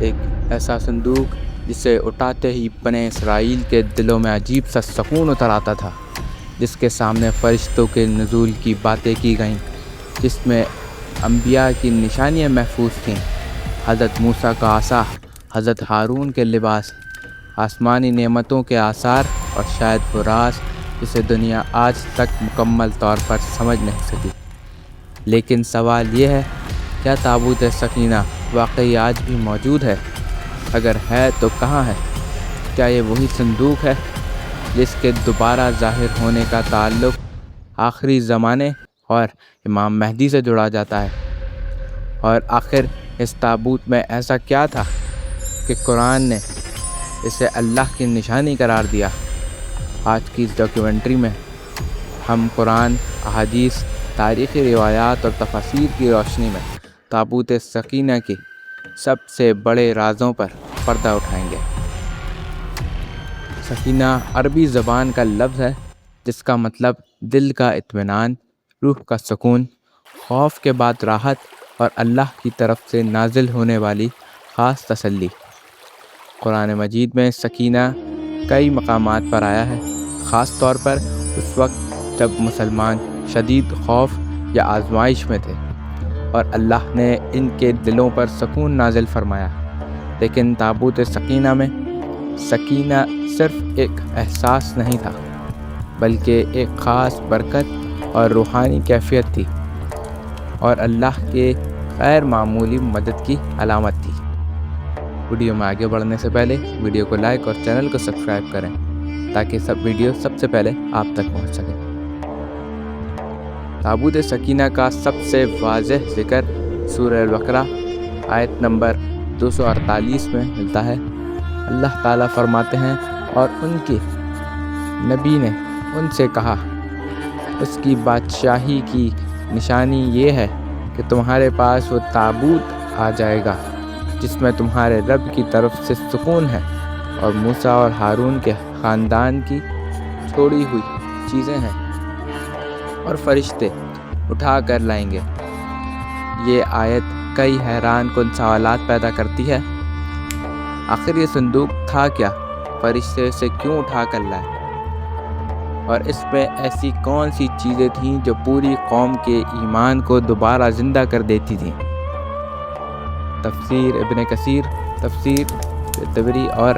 ایک ایسا صندوق جسے اٹھاتے ہی بنی اسرائیل کے دلوں میں عجیب سا سکون اتر آتا تھا، جس کے سامنے فرشتوں کے نزول کی باتیں کی گئیں، جس میں انبیاء کی نشانیاں محفوظ تھیں، حضرت موسیٰ کا عصا، حضرت ہارون کے لباس، آسمانی نعمتوں کے آثار، اور شاید وہ راز جسے دنیا آج تک مکمل طور پر سمجھ نہیں سکی۔ لیکن سوال یہ ہے، کیا تابوت سکینہ واقعی آج بھی موجود ہے؟ اگر ہے تو کہاں ہے؟ کیا یہ وہی صندوق ہے جس کے دوبارہ ظاہر ہونے کا تعلق آخری زمانے اور امام مہدی سے جوڑا جاتا ہے؟ اور آخر اس تابوت میں ایسا کیا تھا کہ قرآن نے اسے اللہ کی نشانی قرار دیا؟ آج کی اس ڈاکیومنٹری میں ہم قرآن، احادیث، تاریخی روایات اور تفاسیر کی روشنی میں تابوت سکینہ کے سب سے بڑے رازوں پر پردہ اٹھائیں گے۔ سکینہ عربی زبان کا لفظ ہے جس کا مطلب دل کا اطمینان، روح کا سکون، خوف کے بعد راحت اور اللہ کی طرف سے نازل ہونے والی خاص تسلی۔ قرآن مجید میں سکینہ کئی مقامات پر آیا ہے، خاص طور پر اس وقت جب مسلمان شدید خوف یا آزمائش میں تھے اور اللہ نے ان کے دلوں پر سکون نازل فرمایا۔ لیکن تابوت سکینہ میں سکینہ صرف ایک احساس نہیں تھا، بلکہ ایک خاص برکت اور روحانی کیفیت تھی، اور اللہ کے غیر معمولی مدد کی علامت تھی۔ ویڈیو میں آگے بڑھنے سے پہلے ویڈیو کو لائک اور چینل کو سبسکرائب کریں تاکہ سب ویڈیو سب سے پہلے آپ تک پہنچ سکے۔ تابوت سکینہ کا سب سے واضح ذکر سورہ البقرہ آیت نمبر 248 میں ملتا ہے۔ اللہ تعالیٰ فرماتے ہیں، اور ان کے نبی نے ان سے کہا، اس کی بادشاہی کی نشانی یہ ہے کہ تمہارے پاس وہ تابوت آ جائے گا جس میں تمہارے رب کی طرف سے سکون ہے، اور موسیٰ اور ہارون کے خاندان کی چھوڑی ہوئی چیزیں ہیں، اور فرشتے اٹھا کر لائیں گے۔ یہ آیت کئی حیران کن سوالات پیدا کرتی ہے۔ آخر یہ صندوق تھا کیا؟ فرشتے اسے کیوں اٹھا کر لائے؟ اور اس میں ایسی کون سی چیزیں تھیں جو پوری قوم کے ایمان کو دوبارہ زندہ کر دیتی تھیں؟ تفسیر ابن کثیر، تفسیر طبری اور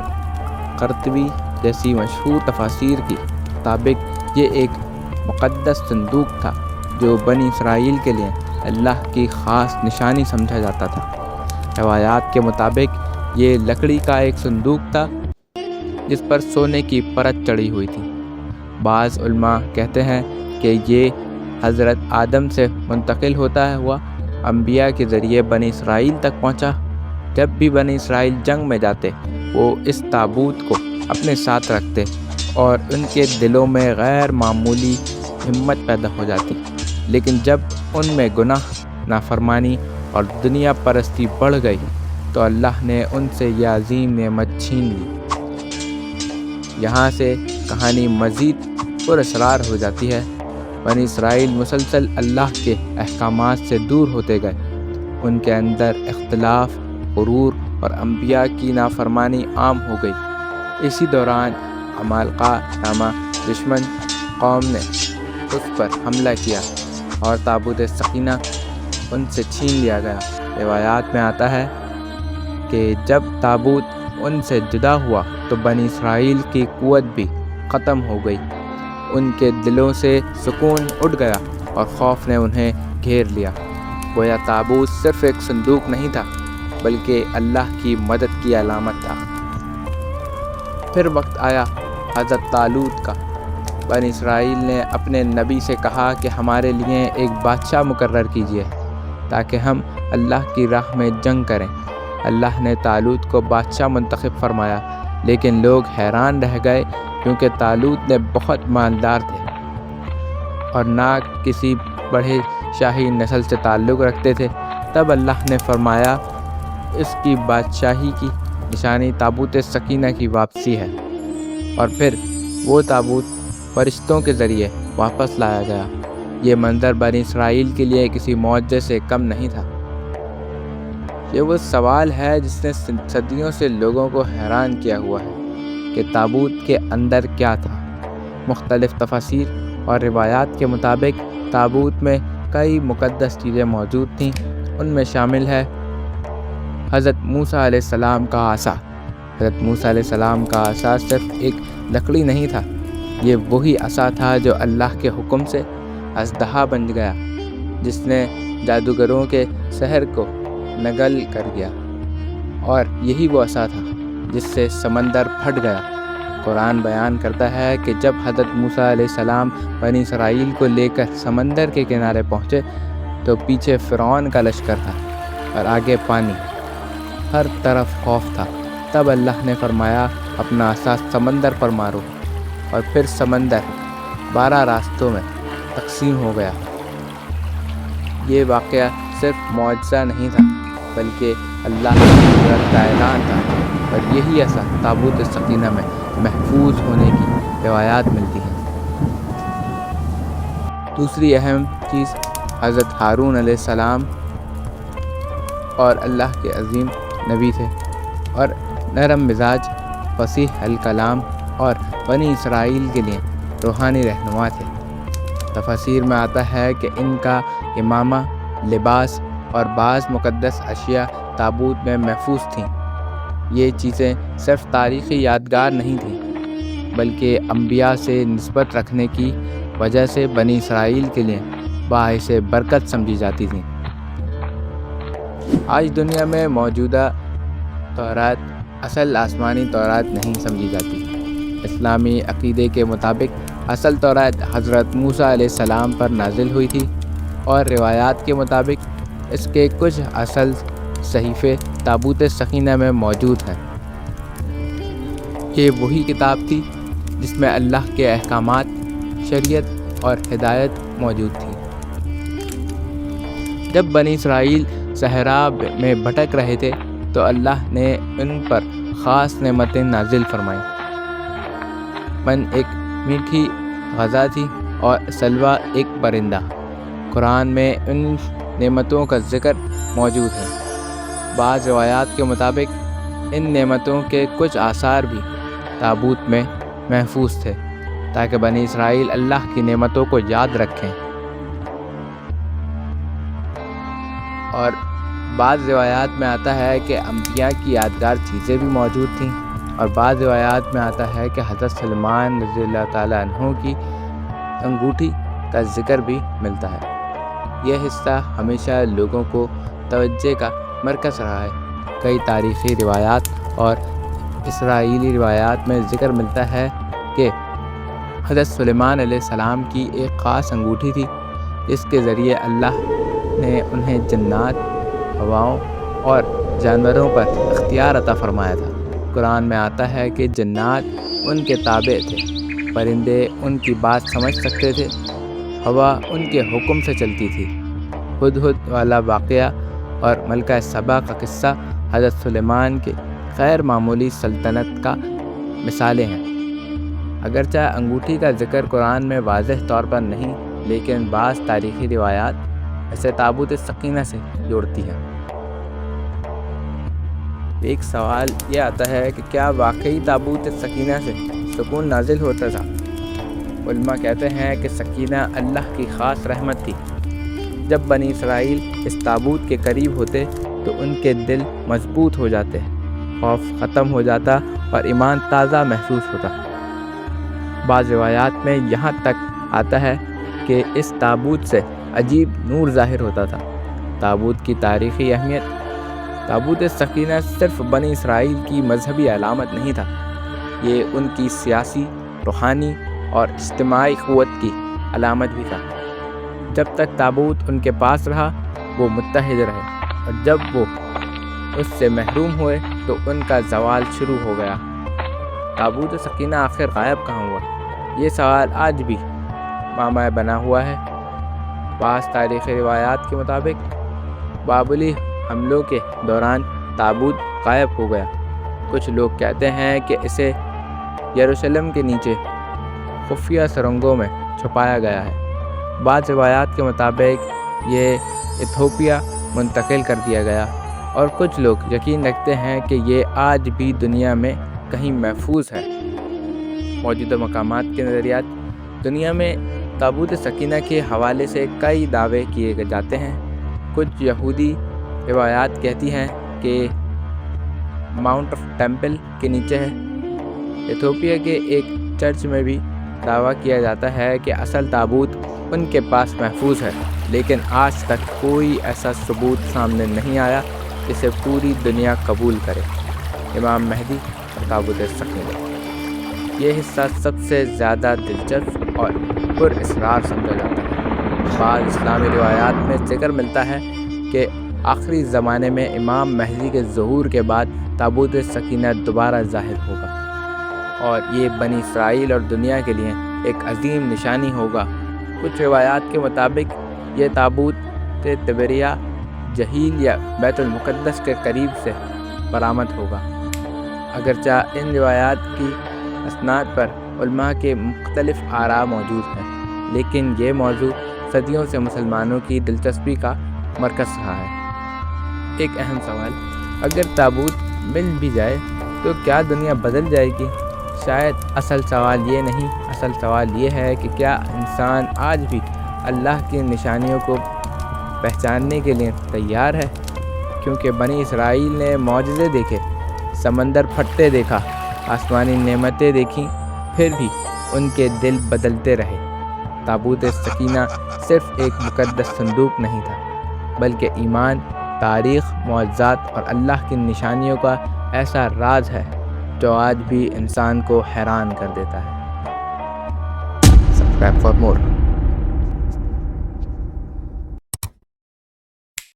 قرطبی جیسی مشہور تفاسیر کے مطابق یہ ایک مقدس صندوق تھا جو بنی اسرائیل کے لیے اللہ کی خاص نشانی سمجھا جاتا تھا۔ روایات کے مطابق یہ لکڑی کا ایک صندوق تھا جس پر سونے کی پرت چڑھی ہوئی تھی۔ بعض علماء کہتے ہیں کہ یہ حضرت آدم سے منتقل ہوتا ہوا انبیاء کے ذریعے بنی اسرائیل تک پہنچا۔ جب بھی بنی اسرائیل جنگ میں جاتے وہ اس تابوت کو اپنے ساتھ رکھتے اور ان کے دلوں میں غیر معمولی ہمت پیدا ہو جاتی، لیکن جب ان میں گناہ، نافرمانی اور دنیا پرستی بڑھ گئی تو اللہ نے ان سے یہ عظیم نعمت چھین لی۔ یہاں سے کہانی مزید پراسرار ہو جاتی ہے۔ بنی اسرائیل مسلسل اللہ کے احکامات سے دور ہوتے گئے، ان کے اندر اختلاف، غرور اور انبیاء کی نافرمانی عام ہو گئی۔ اسی دوران عمالقہ نامہ دشمن قوم نے اس پر حملہ کیا اور تابوت سکینہ ان سے چھین لیا گیا۔ روایات میں آتا ہے کہ جب تابوت ان سے جدا ہوا تو بنی اسرائیل کی قوت بھی ختم ہو گئی، ان کے دلوں سے سکون اٹھ گیا اور خوف نے انہیں گھیر لیا۔ گویا تابوت صرف ایک صندوق نہیں تھا بلکہ اللہ کی مدد کی علامت تھا۔ پھر وقت آیا حضرت طالوت کا۔ بنی اسرائیل نے اپنے نبی سے کہا کہ ہمارے لیے ایک بادشاہ مقرر کیجیے تاکہ ہم اللہ کی راہ میں جنگ کریں۔ اللہ نے طالوت کو بادشاہ منتخب فرمایا، لیکن لوگ حیران رہ گئے کیونکہ طالوت نے بہت مالدار تھے اور نہ کسی بڑے شاہی نسل سے تعلق رکھتے تھے۔ تب اللہ نے فرمایا، اس کی بادشاہی کی نشانی تابوت سکینہ کی واپسی ہے، اور پھر وہ تابوت فرشتوں کے ذریعے واپس لایا گیا۔ یہ منظر بنی اسرائیل کے لیے کسی معجزے سے کم نہیں تھا۔ یہ وہ سوال ہے جس نے صدیوں سے لوگوں کو حیران کیا ہوا ہے کہ تابوت کے اندر کیا تھا۔ مختلف تفاسیر اور روایات کے مطابق تابوت میں کئی مقدس چیزیں موجود تھیں۔ ان میں شامل ہے حضرت موسیٰ علیہ السلام کا عصا۔ حضرت موسیٰ علیہ السلام کا عصا صرف ایک لکڑی نہیں تھا، یہ وہی عصا تھا جو اللہ کے حکم سے اژدہا بن گیا، جس نے جادوگروں کے سحر کو نگل کر دیا، اور یہی وہ عصا تھا جس سے سمندر پھٹ گیا۔ قرآن بیان کرتا ہے کہ جب حضرت موسیٰ علیہ السلام بنی اسرائیل کو لے کر سمندر کے کنارے پہنچے تو پیچھے فرعون کا لشکر تھا اور آگے پانی، ہر طرف خوف تھا۔ تب اللہ نے فرمایا اپنا عصا سمندر پر مارو، اور پھر سمندر 12 راستوں میں تقسیم ہو گیا۔ یہ واقعہ صرف معجزہ نہیں تھا بلکہ اللہ کی قدرت کا اعلان تھا، اور یہی عصا تابوت سکینہ میں محفوظ ہونے کی روایات ملتی ہیں۔ دوسری اہم چیز حضرت ہارون علیہ السلام اور اللہ کے عظیم نبی تھے، اور نرم مزاج، فصیح الکلام اور بنی اسرائیل کے لیے روحانی رہنما تھے۔ تفاسیر میں آتا ہے کہ ان کا امامہ، لباس اور بعض مقدس اشیاء تابوت میں محفوظ تھیں۔ یہ چیزیں صرف تاریخی یادگار نہیں تھیں بلکہ انبیاء سے نسبت رکھنے کی وجہ سے بنی اسرائیل کے لیے باعث برکت سمجھی جاتی تھیں۔ آج دنیا میں موجودہ تورات اصل آسمانی تورات نہیں سمجھی جاتی۔ اسلامی عقیدے کے مطابق اصل تورات حضرت موسیٰ علیہ السلام پر نازل ہوئی تھی، اور روایات کے مطابق اس کے کچھ اصل صحیفے تابوت سکینہ میں موجود ہیں۔ یہ وہی کتاب تھی جس میں اللہ کے احکامات، شریعت اور ہدایت موجود تھی۔ جب بنی اسرائیل صحرا میں بھٹک رہے تھے تو اللہ نے ان پر خاص نعمتیں نازل فرمائیں۔ من ایک میٹھی غذا تھی اور سلویٰ ایک پرندہ۔ قرآن میں ان نعمتوں کا ذکر موجود ہے۔ بعض روایات کے مطابق ان نعمتوں کے کچھ آثار بھی تابوت میں محفوظ تھے تاکہ بنی اسرائیل اللہ کی نعمتوں کو یاد رکھیں، اور بعض روایات میں آتا ہے کہ انبیاء کی یادگار چیزیں بھی موجود تھیں، اور بعض روایات میں آتا ہے کہ حضرت سلمان رضی اللہ تعالیٰ عنہ کی انگوٹھی کا ذکر بھی ملتا ہے۔ یہ حصہ ہمیشہ لوگوں کو توجہ کا مرکز رہا ہے۔ کئی تاریخی روایات اور اسرائیلی روایات میں ذکر ملتا ہے کہ حضرت سلیمان علیہ السلام کی ایک خاص انگوٹھی تھی جس کے ذریعے اللہ نے انہیں جنات، ہواؤں اور جانوروں پر اختیار عطا فرمایا تھا۔ قرآن میں آتا ہے کہ جنات ان کے تابع تھے، پرندے ان کی بات سمجھ سکتے تھے، ہوا ان کے حکم سے چلتی تھی۔ ہدہد والا واقعہ اور ملکہ سبا کا قصہ حضرت سلیمان کے غیر معمولی سلطنت کا مثالیں ہیں۔ اگرچہ انگوٹھی کا ذکر قرآن میں واضح طور پر نہیں، لیکن بعض تاریخی روایات اسے تابوت سکینہ سے جوڑتی ہیں۔ ایک سوال یہ آتا ہے کہ کیا واقعی تابوت سکینہ سے سکون نازل ہوتا تھا؟ علماء کہتے ہیں کہ سکینہ اللہ کی خاص رحمت تھی۔ جب بنی اسرائیل اس تابوت کے قریب ہوتے تو ان کے دل مضبوط ہو جاتے، خوف ختم ہو جاتا اور ایمان تازہ محسوس ہوتا۔ بعض روایات میں یہاں تک آتا ہے کہ اس تابوت سے عجیب نور ظاہر ہوتا تھا۔ تابوت کی تاریخی اہمیت۔ تابوت سکینہ صرف بنی اسرائیل کی مذہبی علامت نہیں تھا، یہ ان کی سیاسی، روحانی اور اجتماعی قوت کی علامت بھی تھا۔ جب تک تابوت ان کے پاس رہا وہ متحد رہے، اور جب وہ اس سے محروم ہوئے تو ان کا زوال شروع ہو گیا۔ تابوت سکینہ آخر غائب کہاں ہوا؟ یہ سوال آج بھی معمہ بنا ہوا ہے۔ بعض تاریخی روایات کے مطابق بابلی حملوں کے دوران تابوت غائب ہو گیا۔ کچھ لوگ کہتے ہیں کہ اسے یروشلم کے نیچے خفیہ سرنگوں میں چھپایا گیا ہے۔ بعض روایات کے مطابق یہ ایتھوپیا منتقل کر دیا گیا اور کچھ لوگ یقین رکھتے ہیں کہ یہ آج بھی دنیا میں کہیں محفوظ ہے۔ موجودہ مقامات کے نظریات: دنیا میں تابوت سکینہ کے حوالے سے کئی دعوے کیے جاتے ہیں۔ کچھ یہودی روایات کہتی ہیں کہ ماؤنٹ آف ٹیمپل کے نیچے ہے۔ ایتھوپیا کے ایک چرچ میں بھی دعویٰ کیا جاتا ہے کہ اصل تابوت ان کے پاس محفوظ ہے، لیکن آج تک کوئی ایسا ثبوت سامنے نہیں آیا جسے پوری دنیا قبول کرے۔ امام مہدی اور تابوت سکینہ: یہ حصہ سب سے زیادہ دلچسپ اور پر اسرار سمجھا جاتا ہے۔ بعض اسلامی روایات میں ذکر ملتا ہے کہ آخری زمانے میں امام مہدی کے ظہور کے بعد تابوت سکینہ دوبارہ ظاہر ہوگا اور یہ بنی اسرائیل اور دنیا کے لیے ایک عظیم نشانی ہوگا۔ کچھ روایات کے مطابق یہ تابوت طبریہ جہیل یا بیت المقدس کے قریب سے برآمد ہوگا۔ اگرچہ ان روایات کی اسناد پر علماء کے مختلف آراء موجود ہیں، لیکن یہ موضوع صدیوں سے مسلمانوں کی دلچسپی کا مرکز رہا ہے۔ ایک اہم سوال: اگر تابوت مل بھی جائے تو کیا دنیا بدل جائے گی؟ شاید اصل سوال یہ نہیں، اصل سوال یہ ہے کہ کیا انسان آج بھی اللہ کی نشانیوں کو پہچاننے کے لیے تیار ہے؟ کیونکہ بنی اسرائیل نے معجزے دیکھے، سمندر پھٹتے دیکھا، آسمانی نعمتیں دیکھیں، پھر بھی ان کے دل بدلتے رہے۔ تابوت سکینہ صرف ایک مقدس صندوق نہیں تھا، بلکہ ایمان، تاریخ، معجزات اور اللہ کی نشانیوں کا ایسا راز ہے جو آج بھی انسان کو حیران کر دیتا ہے۔ Subscribe for more.